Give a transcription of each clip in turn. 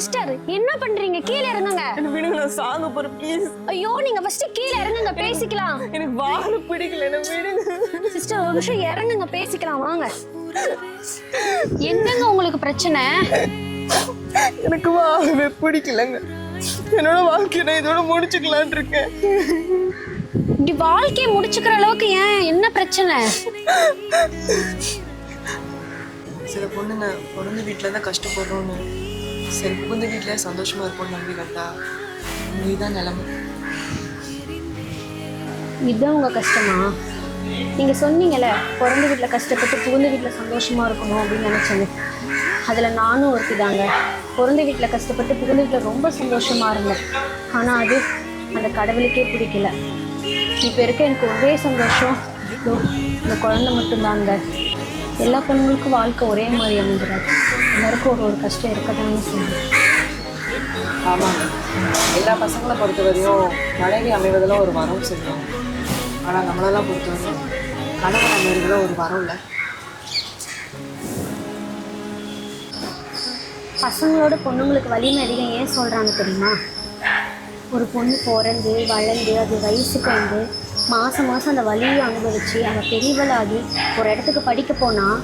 Sister என்ன பண்றீங்க? கீழ இறங்குங்க. என்ன விடுங்க, நான் சாங்க போறேன் ப்ளீஸ். ஐயோ நீங்க ஃபர்ஸ்ட் கீழ இறங்குங்க, பேசிக்கலாம். எனக்கு வாழ பிடிக்கல, என்ன விடுங்க. சிஸ்டர் ஒரு நிமிஷம் இறங்குங்க, பேசிக்கலாம் வாங்க. என்னங்க உங்களுக்கு பிரச்சனை? எனக்கு வாழவே பிடிக்கலங்க. என்னோட வாழ்க்கையை நான் இதோட முடிச்சுக்கலான் இருக்கேன். இப்படி வாழ்க்கையை முடிச்சுக்கிற அளவுக்கு ஏன், என்ன பிரச்சனை? சில பொண்ணுங்க பிறந்த வீட்டில் தான் கஷ்டப்படுறோன்னு சரி புகுந்த வீட்டில் சந்தோஷமா இருப்போம்னு நம்பி வந்தா நீதான் நிலைமை. இதுதான் உங்க கஷ்டமா? நீங்க சொன்னீங்கல்ல பிறந்த வீட்டில் கஷ்டப்பட்டு புகுந்த வீட்டில் சந்தோஷமா இருக்கணும் அப்படின்னு நினைச்சேங்க. அதுல நானும் ஒருத்திதாங்க. பிறந்த வீட்டில் கஷ்டப்பட்டு புகுந்த வீட்டில் ரொம்ப சந்தோஷமா இருந்தேன். ஆனா அது அந்த கடவுளுக்கே பிடிக்கல. இப்போ இருக்க எனக்கு ஒரே சந்தோஷம் இந்த குழந்தை மட்டும்தாங்க. எல்லா பொண்ணுங்களுக்கும் வாழ்க்கை ஒரே மாதிரி அமைஞ்சிடாது. எல்லாருக்கும் ஒரு கஷ்டம் இருக்கதான்னு சொல்லுவேன். ஆமாங்க, எல்லா பசங்களை பொறுத்த வரையும் மனைவி அமைவதெல்லாம் ஒரு வரம் சொல்லுவாங்க. ஆனால் நம்மளெல்லாம் பொறுத்தவரையும் கணவன் அமைவதெல்லாம் ஒரு வரம் இல்லை. பசங்களோட பொண்ணுங்களுக்கு வலிமை அதிகம் ஏன் சொல்கிறாங்க தெரியுமா? ஒரு பொண்ணு பிறந்து வளர்ந்து அது வயசுக்கு வந்து மாதம் அந்த வலியை அனுபவித்து அவள் பெரியவளாகி ஒரு இடத்துக்கு படிக்க போனால்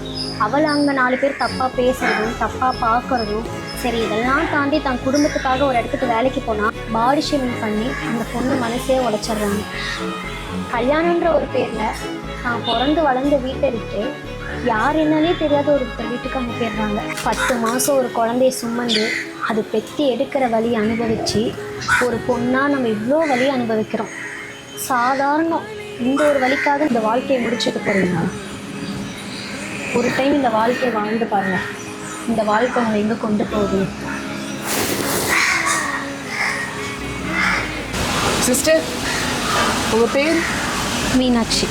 அவளை அங்கே 4 பேர் தப்பாக பேசுகிறதும் தப்பாக பார்க்குறதும் சரி இதெல்லாம் தாண்டி தன் குடும்பத்துக்காக ஒரு இடத்துக்கு வேலைக்கு போனால் பாடி ஷேவிங் பண்ணி அந்த பொண்ணு மனசே உடைச்சிட்றாங்க. கல்யாணன்ற ஒரு பேரில் தான் பிறந்து வளர்ந்த வீட்டை விட்டு யார் என்னன்னே தெரியாத ஒருத்தர் வீட்டுக்கு அவங்க போயிடுறாங்க. 10 மாதம் ஒரு குழந்தைய சுமந்து அது பெற்றி எடுக்கிற வலி அனுபவித்து ஒரு பொண்ணாக நம்ம இவ்வளோ வலி அனுபவிக்கிறோம். சாதாரணம் இந்த ஒரு வலிக்காக இந்த வாழ்க்கையை முடிச்சுட்டு போகிறீங்க. ஒரு டைம் இந்த வாழ்க்கையை வாழ்ந்து பாருங்க. இந்த வாழ்க்கை உங்களை எங்கே கொண்டு போகுது? சிஸ்டர், உங்கள் பேர்? மீனாட்சி.